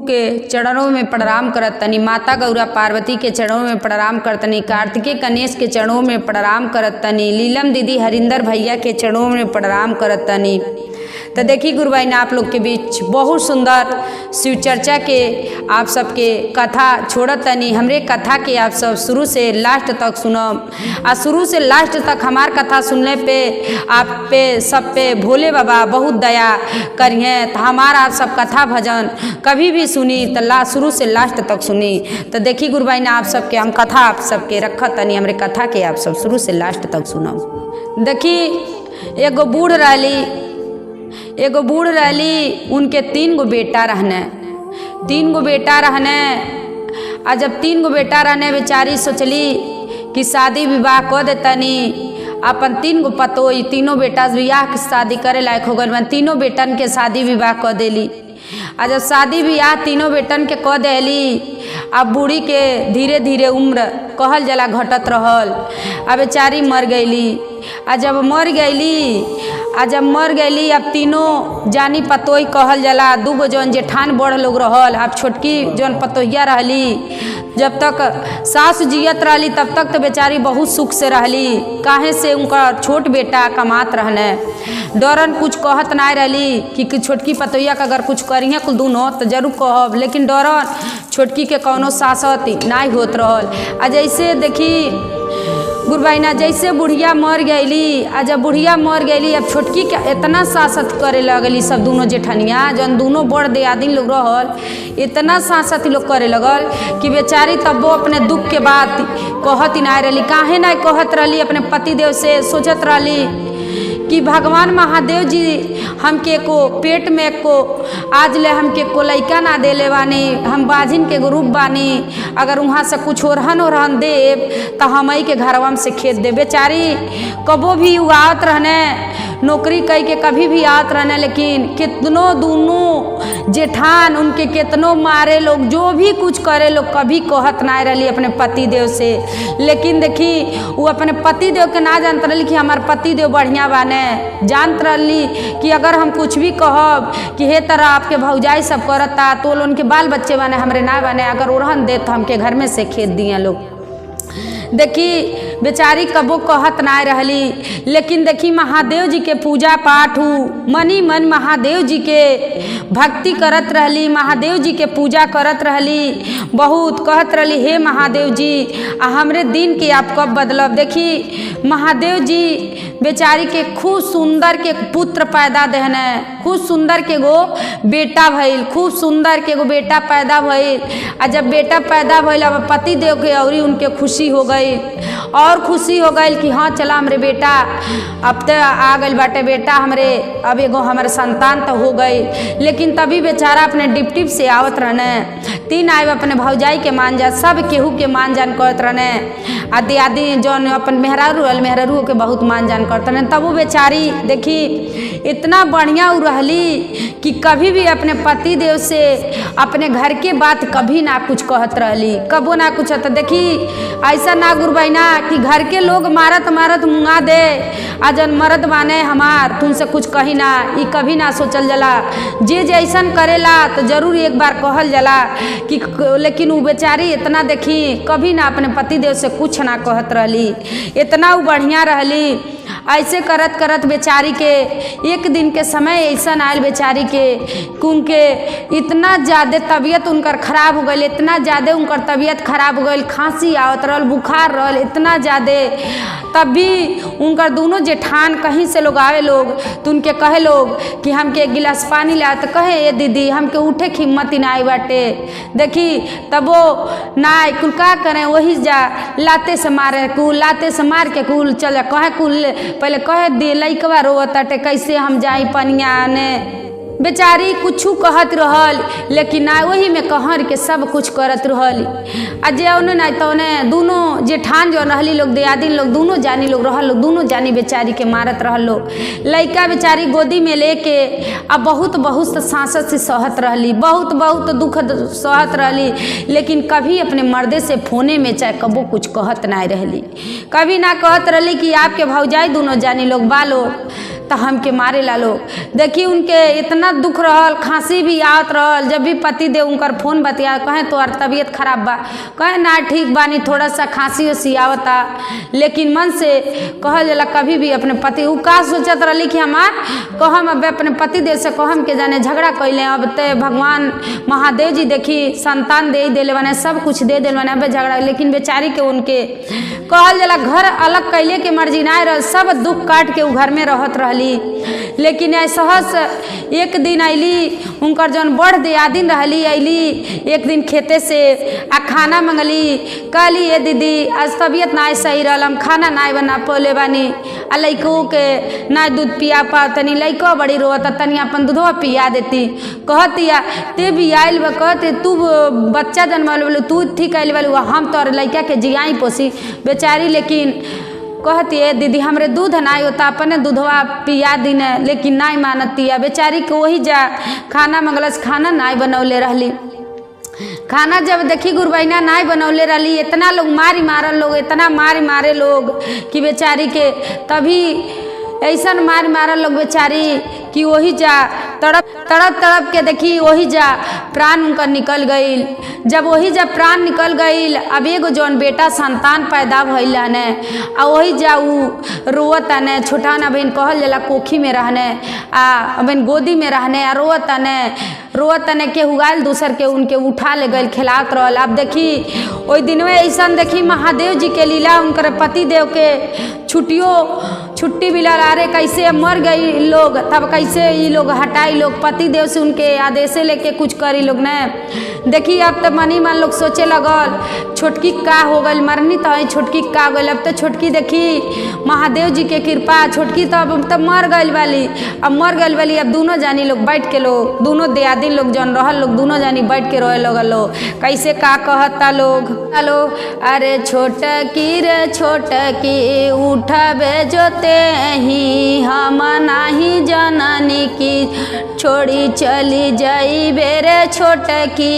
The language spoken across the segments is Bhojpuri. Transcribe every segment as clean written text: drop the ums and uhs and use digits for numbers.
के चरणों में प्रणाम करत तनी, माता गौरा पार्वती के चरणों में प्रणाम करतनी, कार्तिकेय गणेश के चरणों में प्रणाम करत तनी, लीलम दीदी हरिंदर भैया के चरणों में प्रणाम करत तनी। तो देखिए गुरु भाई ने आप लोग के बीच बहुत सुंदर शिव चर्चा के आप सबके कथा छोड़त तनी। हमरे कथा के आप सब शुरू से लास्ट तक सुनब आ शुरू से लास्ट तक हमार कथा सुनने पे आप पे सब पे भोले बाबा बहुत दया करिए। तो हमारा आप सब कथा भजन कभी भी सुनी तो शुरू से लास्ट तक सुनी। तो देखिए गुरु भाई ने आप सबके हम कथा आप सबके रखत तनी, हमरे कथा के आप सब शुरू से लास्ट तक सुनब। देखी एगो बूढ़ रहली, उनके 3 गो बेटा रहने। 3 गो बेटा रहने आ जब 3 गो बेटा रहने बेचारी सोचली कि शादी विवाह कर देतनी। अपन 3 गो पतोई, तीनों बेटा बियाह के शादी करे लायक हो गए। तीनों बेटन के शादी विवाह कर देली। आ जब शादी बियाह तीनों बेटन के कह देली, अब बूढ़ी के धीरे धीरे उम्र कहल जला घटत रहल। अब बेचारी मर गईली। आ जब मर गईली अब तीनों जानी पतोई कहल जला। 2 गो जौन जेठान बड़ लोग रहल, अब छोटकी जौन पतोहिया रहली। जब तक सास जियत रहली तब तक तो बेचारी बहुत सुख से रहली। काहे से उनका छोट बेटा कमात रहने, डरन कुछ कहत ना रहली कि छोटकी पतोहिया का अगर कुछ करिए कुल दूनो तो जरूर कहब, लेकिन डरन छोटकी के कौनो सासत नहीं होत रहल। आ जैसे देखी गुरु भाई ना जैसे बुढ़िया मर गईली, आ जब बुढ़िया मर गईली अब छोटकी के इतना सासत करे लगली। सब दोनों जेठनिया जौन दोनों बड़ दियादिन लोग रहल, इतना सासत लोग करे लगल कि बेचारी तब वो अपने दुख के बात कहत ना रहली। काहे ना कहत रहली, अपने पतिदेव से सोचत रहली कि भगवान महादेव जी हमके को पेट में को आज ले हमके को लइका ना देले बानी, हम बाजिन के ग्रुप बानी। अगर वहाँ से कुछ ओरहन देव तो हमई के घरवा से खेत दे। बेचारी कबो भी उगावत रहने, नौकरी कई के कभी भी आवत रहने, लेकिन कितनों दोनों जेठान उनके कितनों मारे लोग, जो भी कुछ करे लोग, कभी कहत ना रहली अपने पति देव से। लेकिन देखी वो अपने पति देव के ना जानत रहली कि हमार पति देव बढ़िया बाने। जानत रहली कि अगर हम कुछ भी कहब कि हे तरह आपके भौजाई सब करता तो उनके बाल बच्चे बने, हमरे ना बने, अगर ओरहन दे तो हमके घर में से खेत दिए लोग। देखी बेचारी कबो कहत ना रहली, लेकिन देखी महादेव जी के पूजा पाठ मनी मन महादेव जी के भक्ति करत रहली, महादेव जी के पूजा करत रहली। बहुत कहत रहली हे महादेव जी हमरे दिन के आप कब बदलब। देखी महादेव जी बेचारी के खूब सुंदर के पुत्र पैदा देहने, खूब सुंदर के गो बेटा भइल, खूब सुंदर के गो बेटा पैदा भइल। आ जब बेटा पैदा भइल अब पति देव के औरी उनके खुशी हो गई, और खुशी हो गई कि हाँ चला हमरे बेटा अब तो आ गई बाटे बेटा हमरे, अब एगो हमारे संतान तो हो गई। लेकिन तभी बेचारा अपने डिप्टी से आवत रहने, 3 आए अपने भौजाई के मान जा, सब केहू के मान जान करत रहने। आदि आदि जौन अपन मेहरारू के बहुत मान जान करत रहने। तब वो बेचारी देखी इतना बढ़िया रहली कि कभी भी अपने पति देव से अपने घर के बात कभी ना कुछ कहत रहली, कबो ना कुछ। तो देखी ऐसा ना गुरु भाई ना कि घर के लोग मारत मुंगा दे, आ जन मर्द बाने हमार तुमसे कुछ कही ना, ई कभी ना सोचल जला। जे जैसन करेला तो जरूर एक बार कहल जला कि, लेकिन वो बेचारी इतना देखी कभी ना अपने पति देव से कुछ ना कहत रहली, इतना वो बढ़िया रहली। ऐसे करत करत बेचारी के एक दिन के समय ऐसा आयल बेचारी के उनके इतना ज़्यादा तबीयत उनकर खराब हो गई, इतना ज़्यादा उनकर तबीयत खराब हो गई, खांसी आवत रहल, बुखार रहल इतना ज़्यादा। तब भी उनकर दोनों जेठान कहीं से लोग आवे लोग तो उनके कहे लोग कि हमके 1 गिलास पानी ला, तो कहे ये दीदी हमके उठे की हिम्मत ही ना आई बाटे। देखी तब वो ना कुल का करें, वही जा लाते से मारे कुल, लाते से मार के कुल चल कहे कुल पहले कहे दे लइकवा रोवताटे कैसे हम जाई पनिया आने। बेचारी कुछ कहत रहल, लेकिन ना वही में कहर के सब कुछ करत रहल। आ जे ओने ना तौने दोनों जेठान जो रहली लोग दियादिन लोग दोनों जानी लोग रहल लोग, दोनों जानी बेचारी के मारत रहल लोग। लइका बेचारी गोदी में लेके अब बहुत सांसत से सहत रहली, बहुत दुख सहत रहली, लेकिन कभी अपने मर्दे से फोने में चाहे कबो कुछ कहत ना रहली। कभी ना कहत रहली कि आपके भौजाई दोनों जानी लोग बालो तो हमके मारे ला लोग। देखी उनके इतना दुख रहल, खांसी भी आवत रहल। जब भी पति देव उनकर फोन बतिया कहें तो तबीयत खराब बा, कहें ना ठीक बानी, थोड़ा सा खांसी उसी आवता, लेकिन मन से कहल जाला कभी भी अपने पति उ का सोचत रही कि हमार कहम अब अपने पति देव से कहम के जाने झगड़ा कैले, अब ते भगवान महादेव जी देखी संतान दे देले बने, सब कुछ दे देले बने, अब झगड़ा। लेकिन बेचारी के उनके कहल जाला घर अलग कैले के मर्जी ना रह, सब दुख काट के उ घर में रहत रहली। लेकिन ऐसहस एक दिन अली उनकर जौन बड़ दियादिन रहली, अली एक दिन खेते से आ खाना मंगली, कहली ये दीदी आज तबीयत ना सही रहल, हम खाना ना बना पोले बानी, आ लइको के ना दूध पिया पा, तनी लइको बड़ी रोता, तनी अपन दूधवा पिया देती। कहतिया ते भी आयल बा, कहते तू बच्चा जन्मल बोलो तू ठीक आयल वालू, हम तोर लइका के जियाई पोसी बेचारी। लेकिन कहती है दीदी हमरे दूध ना होता, अपने दूधवा पिया दिन, लेकिन ना मानती है बेचारी के। वही जा खाना मंगलस, खाना ना बनौले रहली। खाना जब देखी गुरबैना ना बनौले रहली, इतना लोग मारी मारल लोग, इतना मारे लोग कि बेचारी के तभी ऐसा मारल लोग बेचारी कि वही जा तड़प के देखी वही जा प्राण उनका निकल गई। जब वही जा प्राण निकल गई, अब एगो जौन बेटा संतान पैदा भइल ने, आ वही जा उ रोवत ने, छोटा ना बहन कहल जाला कोखी में रहने, आ बहन गोदी में रहने, आ रोवत ने के हुआल दूसर के उनके उठा ले गई खिलात रहल। अब देखी ओई दिन में ऐसा देखी महादेव जी के लीला, उनकर पति देव के छुट्टी मिला, अरे कैसे मर गई लोग, तब कैसे ये लोग हटाई लोग, पति देव से उनके आदेशे लेके कुछ करी लोग ने। देखी अब तो मनी मन लोग सोचे लगल छोटकी का हो गई, मरनी तो है छोटकी का हो गई। अब तो छोटकी देखी महादेव जी के कृपा, छोटकी तो अब तो मर गई वाली, अब मर गई वाली। अब दोनों जानी लोग बैठ के लोग, दोनों दियादी लोग जौन रहल लोग, दोनों जानी बैठ के रोए लोग कैसे का कहता लोग, हेलो अरे छोटकी रे छोटकी उठबे जोते ही, हम नाही जननी की छोड़ी चली जाई बेरे छोटकी,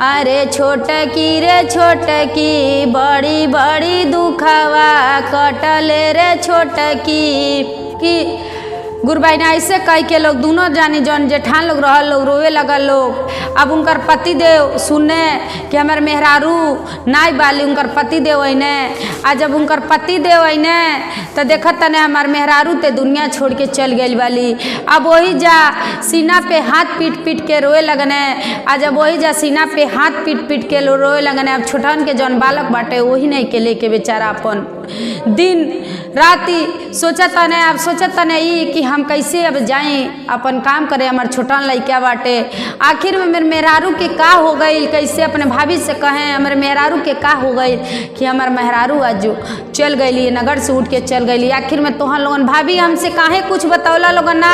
अरे छोटकी रे छोटकी बड़ी बड़ी दुखवा कटले रे छोटकी। कि गुरबाइना ऐसे कह के लोग दोनों जानी जौन जेठान लोग रहल लोग रोवे लगल लोग। अब उनकर पति देव सुने कि हमारे मेहरारू नाई बाली, उनकर पति देव अने, आ जब उनकर पति देव अने तो देखत तने हमार मेहरारू ते दुनिया छोड़ के चल गई वाली। अब वही जा सीना पे हाथ पीट के रोए लगने, आ जब वही जा सीना पे हाथ पीट के रोए लगने। अब छोटन के जौन बालक बाटे वही नहीं के लेके बेचारा अपन दिन राती सोचत ने, अब सोचत ने ई कि हम कैसे अब जाएं अपन काम करे, हमार छोटन लइका बाटे। आखिर में मेरे मेहरारू के का हो गई, कैसे अपने भाभी से कहें हमारे मेहरारू के का हो गई कि हमार मेहरारू आज जो चल गई नगर से उठ के चल गई। आखिर में तोहन लोगन भाभी हमसे काहे कुछ बतौला लोगन ना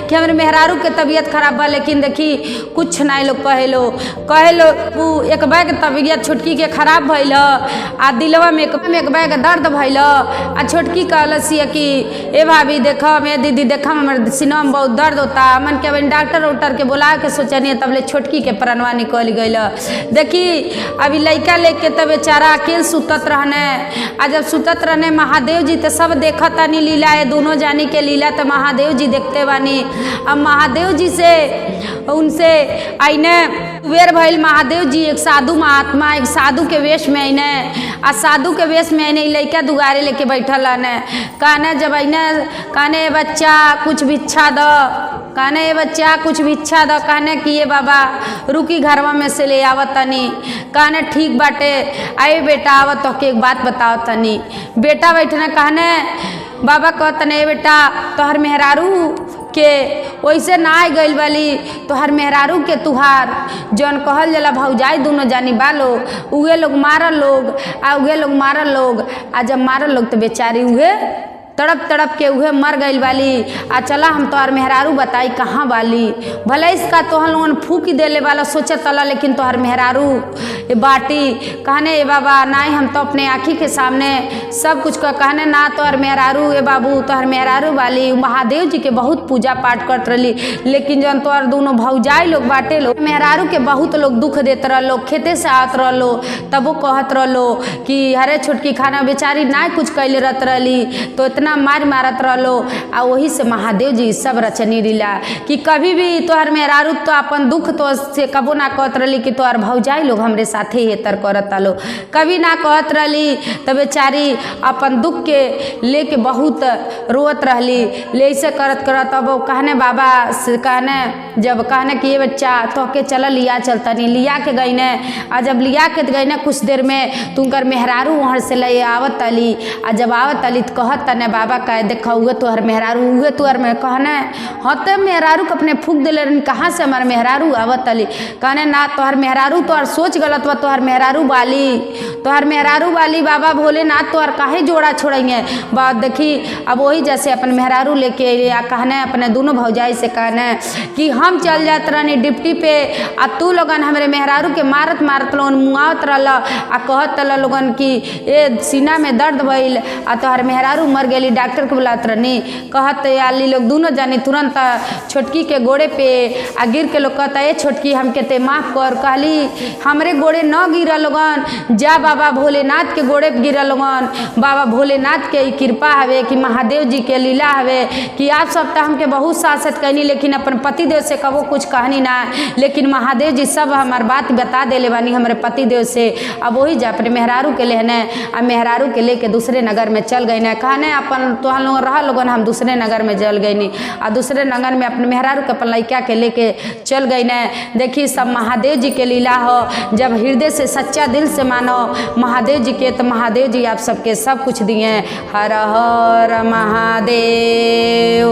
कि हमारे मेहरारू के तबीयत खराब बा, लेकिन देखी कुछ ना लोग कहे लो एक बैग तबीयत छोटकी के खराब भइल, आ दिलवा में एक बैग दर्द भइल, आ छोटकी कहलसिया कि ए भाभी देखो मैं दीदी देखो हमारे सीना में बहुत दर्द होता, मन के डॉक्टर के बुला के सोचनी, तब ले छोटकी के प्राणवा निकल गई। देखी अभी लइका लेके तब बेचारा अकेले सुतत रहने, आ जब सुतत रहने महादेव जी तो सब देखत तानी लीला है, दोनों जानी के लीला तो महादेव जी देखते बानी। अब महादेव जी से उनसे आईने वेर भइल, महादेव जी एक साधु महात्मा एक साधु के वेश में आईने, आ साधु के वेश में आईने लइका दुगारे लेके बैठल आने, कहने जब आईने कहने बच्चा कुछ भिक्षा दो, कहने ये बच्चा कुछ भिक्षा दो, कहने कि ये बाबा रुकी घरवा में से ले आवत तनी, कहने ठीक बाटे आए बेटा आवत तो के एक बात बताओ तनी। बेटा बैठने कहने बाबा कहतने ये बेटा तोहर मेहरारू के वैसे ना आ गई वाली, तोहर मेहरारू के तुहार जौन कहल जाला भौजाई दोनों जानी बालो, उहे लोग मारल लोग, आ उहे लोग मारल लोग, आ जब मारल लोग तो बेचारी उहे तड़प के उहे मर गई वाली। आ चला हम तोहर मेहरारू बताई कहाँ वाली, भले इसका तोहन लोगन फूक देले वाला सोचे तला, लेकिन तोहर मेहरारू ये बाटी कहने ये बाबा ना हम तो अपने आँखी के सामने सब कुछ का कहने ना तोहर मेहरारू ये बाबू तोहर मेहरारू वाली। महादेव जी के बहुत पूजा पाठ करत रही, लेकिन जौन तोहर दोनों भौजाई लोग बाटे लोग मेहरारू के बहुत लोग दुख देते रहो, खेते से आत रहो तब वो कहत रहो कि हरे छोटकी खाना बेचारी ना कुछ कैले रहत रही, तो इतना मार मारत रहलो आ वही से महादेव जी सब रचनी लीला कि कभी भी तोहर मेहरारू तो अपन दुख तो से कबो ना कहत रही कि तोहर भौजाई लोग हमरे साथे हेतर करत आलो, कभी ना कहत रही। तो बेचारी अपन दुख के लेके बहुत रोत रहली। ले ऐसे करत करत अब कहने बाबा से कहने जब कहने कि ये बच्चा तो के चल लिया चलता नहीं लिया के गई ने आ जब लिया के गई ने कुछ देर में तुमकर मेहरारू वहाँ से ले आवत अली आ जब आवत अली तो कहत तने बाबा कह देखा हुए तोहर मेहरारू हुए तोहर में कहने होते मेहरारू को अपने फूक दिले रही कहाँ से हमारे मेहरारू आवत अली कहने ना तोहर मेहरारू तोहर सोच गलत बा तोहर मेहरारू वाली बाबा भोलेनाथ तोहर काहे जोड़ा छोड़ेंगे बात देखी। अब वही जैसे अपन मेहरारू लेके या कहने अपने दोनों भौजाई से कहने कि हम चल जात रहनी डिप्टी पे आ तू लोगन हमारे मेहरारू के मारत लोगन मुआवत रहल आ कहत रह लोगन कि ए सीना में दर्द भइल आ तोहर मेहरारू मर गेली डॉक्टर के बुलात रहनी कहत आली लोग दोनों जानी तुरंत छोटकी के गोड़े पे आ गिर के लोग कहता ए छोटकी हमके ते माफ कर कहली हमरे गोड़े न गिरा लोगन जा बाबा भोलेनाथ के गोड़े पे गिरा लोगन बाबा भोलेनाथ के कृपा हवे कि महादेव जी के लीला हवे कि आप सब तो हमके बहुत शासत कहनी लेकिन अपन पति देव से कबो कुछ कहनी ना लेकिन महादेव जी सब हमार बात बता देले बानी हमारे पति देव से। अब वही जा अपने मेहरारू के लेने आ मेहरारू के लेके दूसरे नगर में चल गई ना कहने अपन तो लोग रहा लोगन हम दूसरे नगर में चल गई नी आ दूसरे नगर में अपने मेहरारू के अपन लड़का के लेके चल गई ना। देखी सब महादेव जी के लीला हो जब हृदय से सच्चा दिल से मानो महादेव जी के तो महादेव जी आप सबके सब कुछ दिए। हर हर महादेव।